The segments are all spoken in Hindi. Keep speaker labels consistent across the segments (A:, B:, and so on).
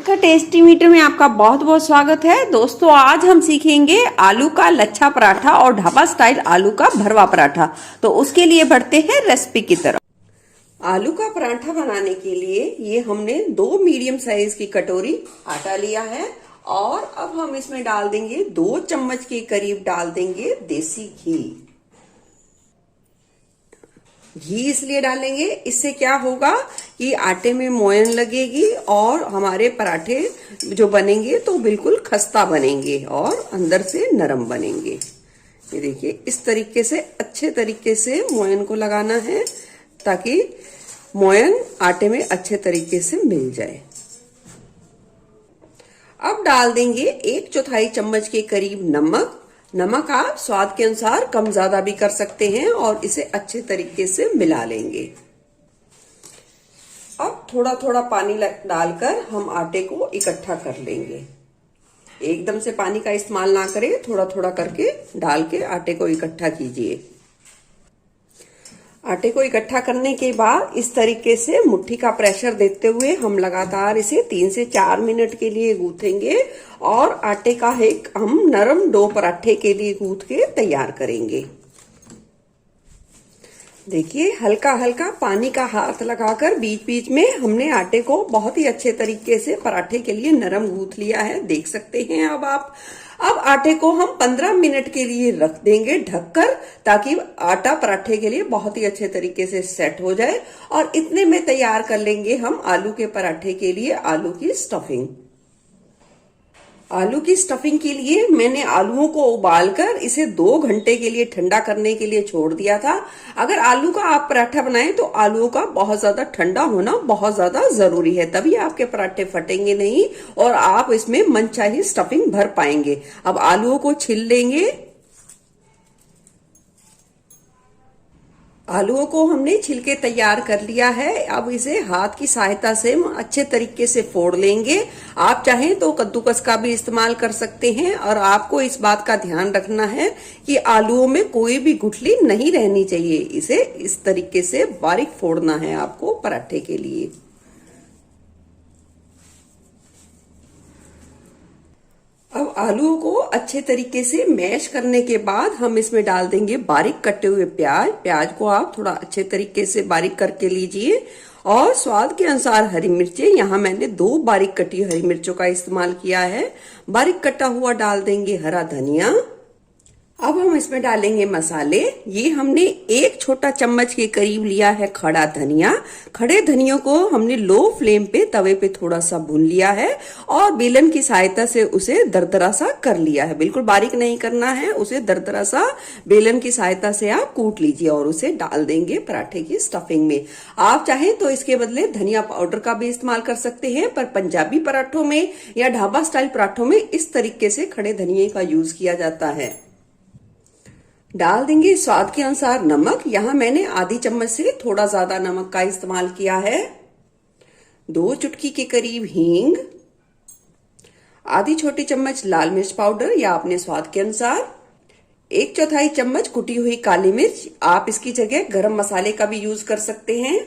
A: का टेस्टी मीटर में आपका बहुत बहुत स्वागत है दोस्तों। आज हम सीखेंगे आलू का लच्छा पराठा और ढाबा स्टाइल आलू का भरवा पराठा। तो उसके लिए बढ़ते हैं रेसिपी की तरफ। आलू का पराठा बनाने के लिए ये हमने 2 मीडियम साइज की कटोरी आटा लिया है और अब हम इसमें डाल देंगे 2 चम्मच के करीब डाल देंगे देसी घी। घी इसलिए डालेंगे, इससे क्या होगा कि आटे में मोयन लगेगी और हमारे पराठे जो बनेंगे तो बिल्कुल खस्ता बनेंगे और अंदर से नरम बनेंगे। ये देखिए, इस तरीके से अच्छे तरीके से मोयन को लगाना है ताकि मोयन आटे में अच्छे तरीके से मिल जाए। अब डाल देंगे 1/4 चम्मच के करीब नमक। नमक आप स्वाद के अनुसार कम ज्यादा भी कर सकते हैं और इसे अच्छे तरीके से मिला लेंगे। अब थोड़ा थोड़ा पानी डालकर हम आटे को इकट्ठा कर लेंगे। एकदम से पानी का इस्तेमाल ना करें, थोड़ा थोड़ा करके डाल के आटे को इकट्ठा कीजिए। आटे को इकट्ठा करने के बाद इस तरीके से मुट्ठी का प्रेशर देते हुए हम लगातार इसे 3 से 4 मिनट के लिए गूंथेंगे और आटे का एक हम नरम डो पराठे के लिए गूंथ के तैयार करेंगे। देखिए, हल्का हल्का पानी का हाथ लगाकर बीच बीच में हमने आटे को बहुत ही अच्छे तरीके से पराठे के लिए नरम गूंथ लिया है, देख सकते हैं अब आप। अब आटे को हम 15 मिनट के लिए रख देंगे ढककर, ताकि आटा पराठे के लिए बहुत ही अच्छे तरीके से सेट हो जाए। और इतने में तैयार कर लेंगे हम आलू के पराठे के लिए आलू की स्टफिंग। आलू की स्टफिंग के लिए मैंने आलूओं को उबालकर इसे 2 घंटे के लिए ठंडा करने के लिए छोड़ दिया था। अगर आलू का आप पराठा बनाएं तो आलूओं का बहुत ज्यादा ठंडा होना बहुत ज्यादा जरूरी है, तभी आपके पराठे फटेंगे नहीं और आप इसमें मनचाही स्टफिंग भर पाएंगे। अब आलूओं को छील लेंगे। आलूओं को हमने छिलके तैयार कर लिया है। अब इसे हाथ की सहायता से अच्छे तरीके से फोड़ लेंगे। आप चाहें तो कद्दूकस का भी इस्तेमाल कर सकते हैं और आपको इस बात का ध्यान रखना है कि आलूओं में कोई भी गुठली नहीं रहनी चाहिए। इसे इस तरीके से बारीक फोड़ना है आपको पराठे के लिए। अब आलूओं को अच्छे तरीके से मैश करने के बाद हम इसमें डाल देंगे बारीक कटे हुए प्याज। प्याज को आप थोड़ा अच्छे तरीके से बारीक करके लीजिए और स्वाद के अनुसार हरी मिर्चें। यहाँ मैंने 2 बारीक कटी हरी मिर्चों का इस्तेमाल किया है। बारीक कटा हुआ डाल देंगे हरा धनिया। अब हम इसमें डालेंगे मसाले। ये हमने 1 छोटा चम्मच के करीब लिया है खड़ा धनिया। खड़े धनियों को हमने लो फ्लेम पे तवे पे थोड़ा सा भून लिया है और बेलन की सहायता से उसे दरदरा सा कर लिया है। बिल्कुल बारीक नहीं करना है, उसे दरदरा सा बेलन की सहायता से आप कूट लीजिए और उसे डाल देंगे पराठे की स्टफिंग में। आप चाहें तो इसके बदले धनिया पाउडर का भी इस्तेमाल कर सकते हैं, पर पंजाबी पराठों में या ढाबा स्टाइल पराठों में इस तरीके से खड़े धनिये का यूज किया जाता है। डाल देंगे स्वाद के अनुसार नमक। यहां मैंने आधी चम्मच से थोड़ा ज्यादा नमक का इस्तेमाल किया है। 2 चुटकी के करीब हींग, आधी छोटी चम्मच लाल मिर्च पाउडर या अपने स्वाद के अनुसार, 1/4 चम्मच कुटी हुई काली मिर्च। आप इसकी जगह गरम मसाले का भी यूज कर सकते हैं।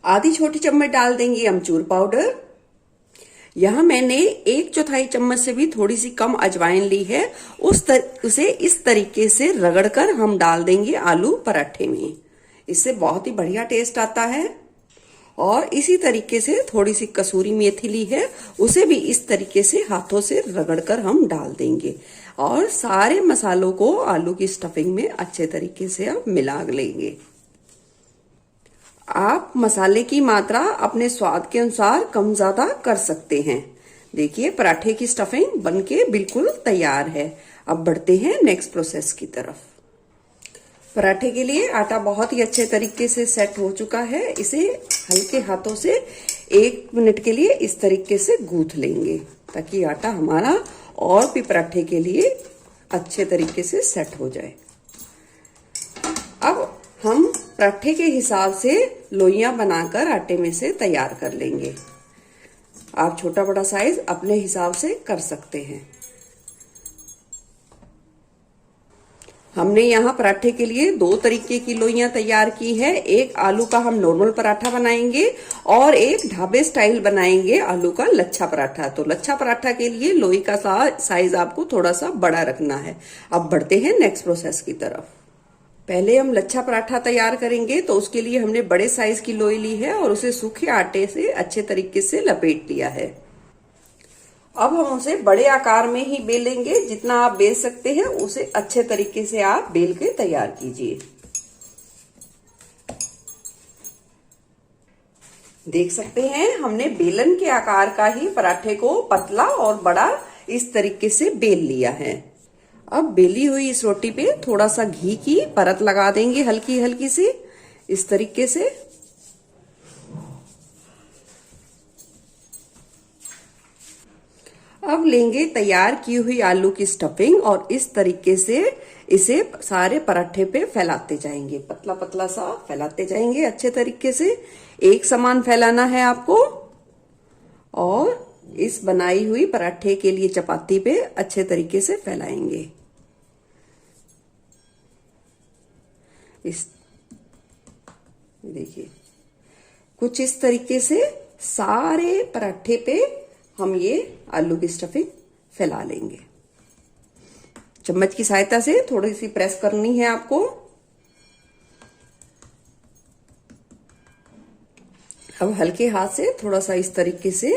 A: आधी छोटी चम्मच डाल देंगे अमचूर पाउडर। यहां मैंने 1/4 चम्मच से भी थोड़ी सी कम अजवाइन ली है। उसे इस तरीके से रगड़कर हम डाल देंगे आलू पराठे में। इससे बहुत ही बढ़िया टेस्ट आता है। और इसी तरीके से थोड़ी सी कसूरी मेथी ली है, उसे भी इस तरीके से हाथों से रगड़कर हम डाल देंगे और सारे मसालों को आलू की स्टफिंग में अच्छे तरीके से अब मिला लेंगे। आप मसाले की मात्रा अपने स्वाद के अनुसार कम ज्यादा कर सकते हैं। देखिए, पराठे की स्टफिंग बनके बिल्कुल तैयार है। अब बढ़ते हैं नेक्स्ट प्रोसेस की तरफ। पराठे के लिए आटा बहुत ही अच्छे तरीके से सेट हो चुका है। इसे हल्के हाथों से 1 मिनट के लिए इस तरीके से गूंथ लेंगे ताकि आटा हमारा और भी पराठे के लिए अच्छे तरीके से सेट हो जाए। अब हम पराठे के हिसाब से लोइयां बनाकर आटे में से तैयार कर लेंगे। आप छोटा बड़ा साइज अपने हिसाब से कर सकते हैं। हमने यहाँ पराठे के लिए 2 तरीके की लोइयां तैयार की है। एक आलू का हम नॉर्मल पराठा बनाएंगे और एक ढाबे स्टाइल बनाएंगे आलू का लच्छा पराठा। तो लच्छा पराठा के लिए लोई का साइज आपको थोड़ा सा बड़ा रखना है। अब बढ़ते हैं नेक्स्ट प्रोसेस की तरफ। पहले हम लच्छा पराठा तैयार करेंगे, तो उसके लिए हमने बड़े साइज की लोई ली है और उसे सूखे आटे से अच्छे तरीके से लपेट लिया है। अब हम उसे बड़े आकार में ही बेलेंगे। जितना आप बेल सकते हैं उसे अच्छे तरीके से आप बेल के तैयार कीजिए। देख सकते हैं हमने बेलन के आकार का ही पराठे को पतला और बड़ा इस तरीके से बेल लिया है। अब बेली हुई इस रोटी पे थोड़ा सा घी की परत लगा देंगे, हल्की हल्की सी इस तरीके से। अब लेंगे तैयार की हुई आलू की स्टफिंग और इस तरीके से इसे सारे पराठे पे फैलाते जाएंगे, पतला पतला सा फैलाते जाएंगे अच्छे तरीके से। एक समान फैलाना है आपको और इस बनाई हुई पराठे के लिए चपाती पे अच्छे तरीके से फैलाएंगे। इस देखिए कुछ इस तरीके से सारे पराठे पे हम ये आलू की स्टफिंग फैला लेंगे। चम्मच की सहायता से थोड़ी सी प्रेस करनी है आपको। अब हल्के हाथ से थोड़ा सा इस तरीके से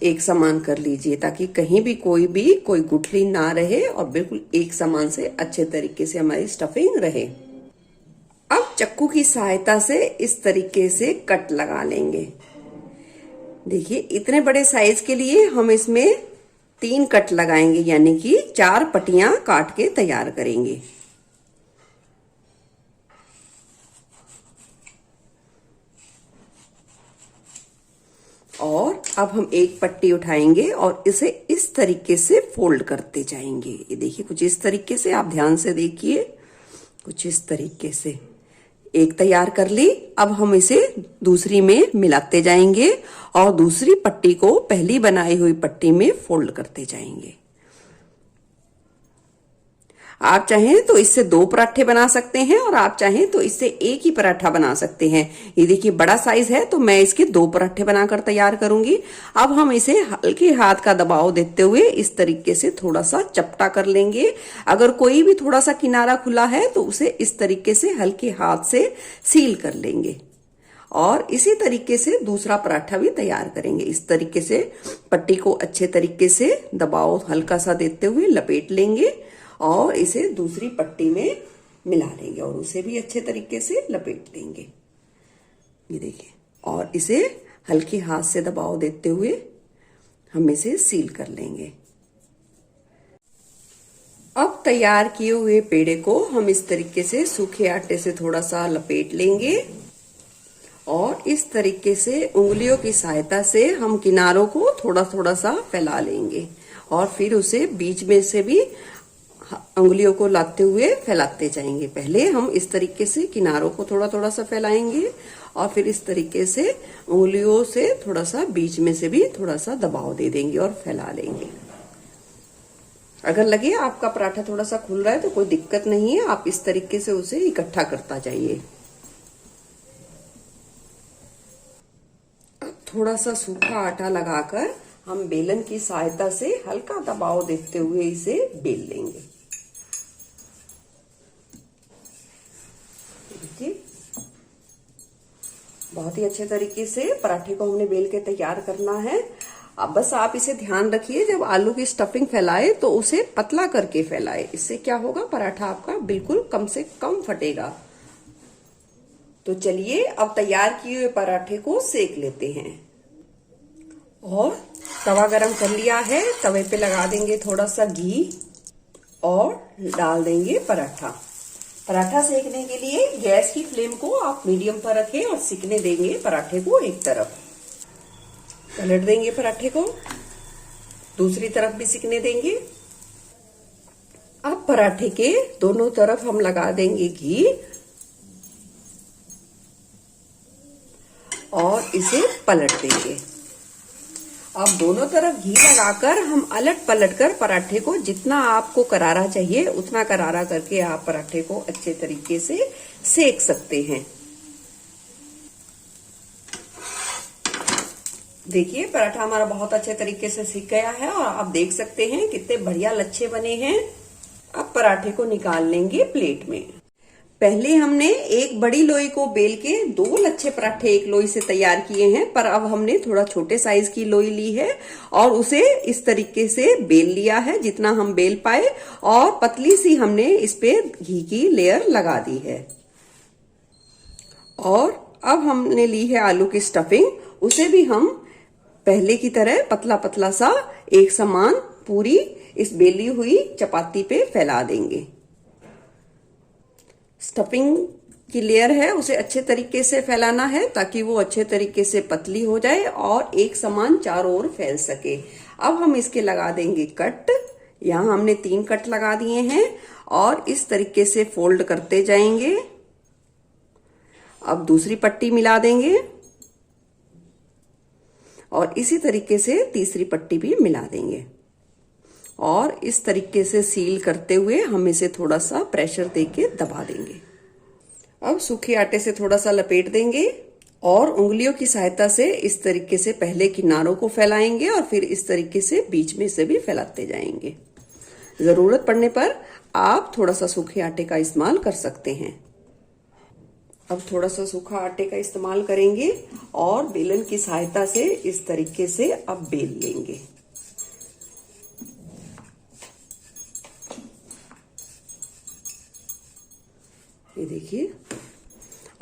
A: एक समान कर लीजिए, ताकि कहीं भी कोई गुठली ना रहे और बिल्कुल एक समान से अच्छे तरीके से हमारी स्टफिंग रहे। अब चक्कू की सहायता से इस तरीके से कट लगा लेंगे। देखिए इतने बड़े साइज के लिए हम इसमें 3 कट लगाएंगे, यानी कि 4 पट्टियां काट के तैयार करेंगे। और अब हम एक पट्टी उठाएंगे और इसे इस तरीके से फोल्ड करते जाएंगे। ये देखिए कुछ इस तरीके से, आप ध्यान से देखिए, कुछ इस तरीके से एक तैयार कर ली। अब हम इसे दूसरी में मिलाते जाएंगे और दूसरी पट्टी को पहली बनाई हुई पट्टी में फोल्ड करते जाएंगे। आप चाहें तो इससे 2 पराठे बना सकते हैं और आप चाहें तो इससे एक ही पराठा बना सकते हैं। ये देखिए बड़ा साइज है तो मैं इसके 2 पराठे बनाकर तैयार करूंगी। अब हम इसे हल्के हाथ का दबाव देते हुए इस तरीके से थोड़ा सा चपटा कर लेंगे। अगर कोई भी थोड़ा सा किनारा खुला है तो उसे इस तरीके से हल्के हाथ से सील कर लेंगे और इसी तरीके से दूसरा पराठा भी तैयार करेंगे। इस तरीके से पट्टी को अच्छे तरीके से दबाव हल्का सा देते हुए लपेट लेंगे और इसे दूसरी पट्टी में मिला लेंगे और उसे भी अच्छे तरीके से लपेट लेंगे। ये देखिए, और इसे हल्के हाथ से दबाव देते हुए हम इसे सील कर लेंगे। अब तैयार किए हुए पेड़े को हम इस तरीके से सूखे आटे से थोड़ा सा लपेट लेंगे और इस तरीके से उंगलियों की सहायता से हम किनारों को थोड़ा थोड़ा सा फैला लेंगे और फिर उसे बीच में से भी उंगलियों को लाते हुए फैलाते जाएंगे। पहले हम इस तरीके से किनारों को थोड़ा थोड़ा सा फैलाएंगे और फिर इस तरीके से उंगलियों से थोड़ा सा बीच में से भी थोड़ा सा दबाव दे देंगे और फैला लेंगे। अगर लगे आपका पराठा थोड़ा सा खुल रहा है तो कोई दिक्कत नहीं है, आप इस तरीके से उसे इकट्ठा करता जाइए। अब थोड़ा सा सूखा आटा लगाकर हम बेलन की सहायता से हल्का दबाव देते हुए इसे बेल लेंगे। देखिए बहुत ही अच्छे तरीके से पराठे को हमने बेल के तैयार करना है। अब बस आप इसे ध्यान रखिए, जब आलू की स्टफिंग फैलाए तो उसे पतला करके फैलाए। इससे क्या होगा, पराठा आपका बिल्कुल कम से कम फटेगा। तो चलिए अब तैयार किए हुए पराठे को सेक लेते हैं। और तवा गरम कर लिया है, तवे पे लगा देंगे थोड़ा सा घी और डाल देंगे पराठा। पराठा सेकने के लिए गैस की फ्लेम को आप मीडियम पर रखें और सिकने देंगे पराठे को एक तरफ। पलट देंगे पराठे को, दूसरी तरफ भी सिकने देंगे। अब पराठे के दोनों तरफ हम लगा देंगे घी और इसे पलट देंगे। अब दोनों तरफ घी लगाकर हम अलट पलट कर पराठे को जितना आपको करारा चाहिए उतना करारा करके आप पराठे को अच्छे तरीके से सेक सकते हैं। देखिए पराठा हमारा बहुत अच्छे तरीके से सिक गया है और आप देख सकते हैं कितने बढ़िया लच्छे बने हैं। अब पराठे को निकाल लेंगे प्लेट में। पहले हमने एक बड़ी लोई को बेल के 2 लच्छे पराठे एक लोई से तैयार किए हैं, पर अब हमने थोड़ा छोटे साइज की लोई ली है और उसे इस तरीके से बेल लिया है जितना हम बेल पाए, और पतली सी हमने इस पे घी की लेयर लगा दी है। और अब हमने ली है आलू की स्टफिंग, उसे भी हम पहले की तरह पतला पतला सा एक समान पूरी इस बेली हुई चपाती पे फैला देंगे। स्टफिंग की लेयर है उसे अच्छे तरीके से फैलाना है ताकि वो अच्छे तरीके से पतली हो जाए और एक समान चारों ओर फैल सके। अब हम इसके लगा देंगे कट। यहाँ हमने 3 कट लगा दिए हैं और इस तरीके से फोल्ड करते जाएंगे। अब दूसरी पट्टी मिला देंगे और इसी तरीके से तीसरी पट्टी भी मिला देंगे और इस तरीके से सील करते हुए हम इसे थोड़ा सा प्रेशर देके दबा देंगे। अब सूखे आटे से थोड़ा सा लपेट देंगे और उंगलियों की सहायता से इस तरीके से पहले किनारों को फैलाएंगे और फिर इस तरीके से बीच में से भी फैलाते जाएंगे। जरूरत पड़ने पर आप थोड़ा सा सूखे आटे का इस्तेमाल कर सकते हैं। अब थोड़ा सा सूखा आटे का इस्तेमाल करेंगे और बेलन की सहायता से इस तरीके से अब बेल लेंगे। ये देखिए,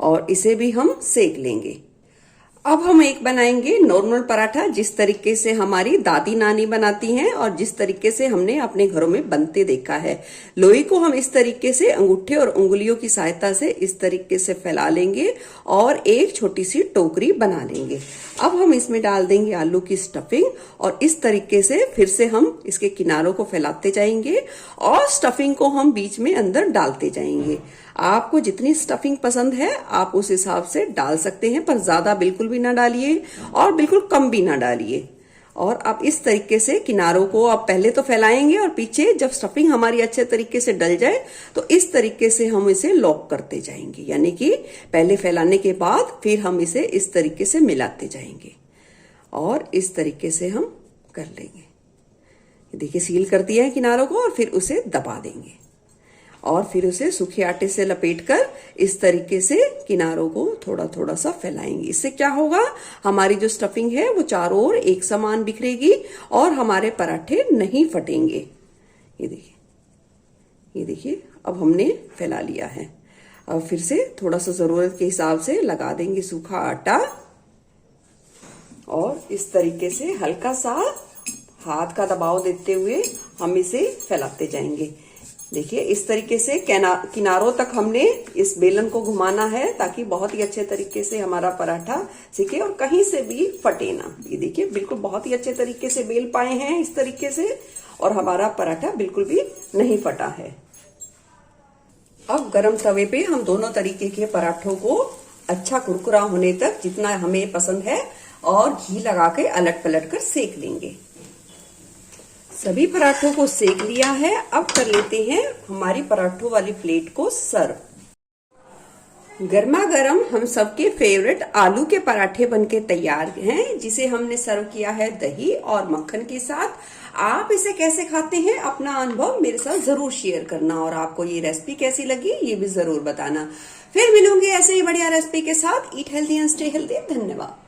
A: और इसे भी हम सेक लेंगे। अब हम एक बनाएंगे नॉर्मल पराठा जिस तरीके से हमारी दादी नानी बनाती हैं और जिस तरीके से हमने अपने घरों में बनते देखा है। लोई को हम इस तरीके से अंगूठे और उंगलियों की सहायता से इस तरीके से फैला लेंगे और एक छोटी सी टोकरी बना लेंगे। अब हम इसमें डाल देंगे आलू की स्टफिंग और इस तरीके से फिर से हम इसके किनारों को फैलाते जाएंगे और स्टफिंग को हम बीच में अंदर डालते जाएंगे। आपको जितनी स्टफिंग पसंद है आप उस हिसाब से डाल सकते हैं, पर ज्यादा बिल्कुल भी ना डालिए और बिल्कुल कम भी ना डालिए। और अब इस तरीके से किनारों को आप पहले तो फैलाएंगे और पीछे जब स्टफिंग हमारी अच्छे तरीके से डल जाए तो इस तरीके से हम इसे लॉक करते जाएंगे, यानी कि पहले फैलाने के बाद फिर हम इसे इस तरीके से मिलाते जाएंगे और इस तरीके से हम कर लेंगे। देखिए सील कर दिया है किनारों को और फिर उसे दबा देंगे और फिर उसे सूखे आटे से लपेटकर इस तरीके से किनारों को थोड़ा थोड़ा सा फैलाएंगे। इससे क्या होगा, हमारी जो स्टफिंग है वो चारों ओर एक समान बिखरेगी और हमारे पराठे नहीं फटेंगे। ये देखिए अब हमने फैला लिया है। अब फिर से थोड़ा सा जरूरत के हिसाब से लगा देंगे सूखा आटा और इस तरीके से हल्का सा हाथ का दबाव देते हुए हम इसे फैलाते जाएंगे। देखिए इस तरीके से किनारों तक हमने इस बेलन को घुमाना है ताकि बहुत ही अच्छे तरीके से हमारा पराठा सिके और कहीं से भी फटे ना। ये देखिए बिल्कुल बहुत ही अच्छे तरीके से बेल पाए हैं इस तरीके से और हमारा पराठा बिल्कुल भी नहीं फटा है। अब गरम तवे पे हम दोनों तरीके के पराठों को अच्छा कुरकुरा होने तक जितना हमें पसंद है और घी लगा के अलट पलट कर सेक लेंगे। सभी पराठों को सेक लिया है। अब कर लेते हैं हमारी पराठों वाली प्लेट को सर्व। गर्मा गर्म हम सबके फेवरेट आलू के पराठे बनके तैयार हैं, जिसे हमने सर्व किया है दही और मक्खन के साथ। आप इसे कैसे खाते हैं अपना अनुभव मेरे साथ जरूर शेयर करना और आपको ये रेसिपी कैसी लगी ये भी जरूर बताना। फिर मिलूंगी ऐसे ही बढ़िया रेसिपी के साथ। Eat healthy and stay healthy. धन्यवाद।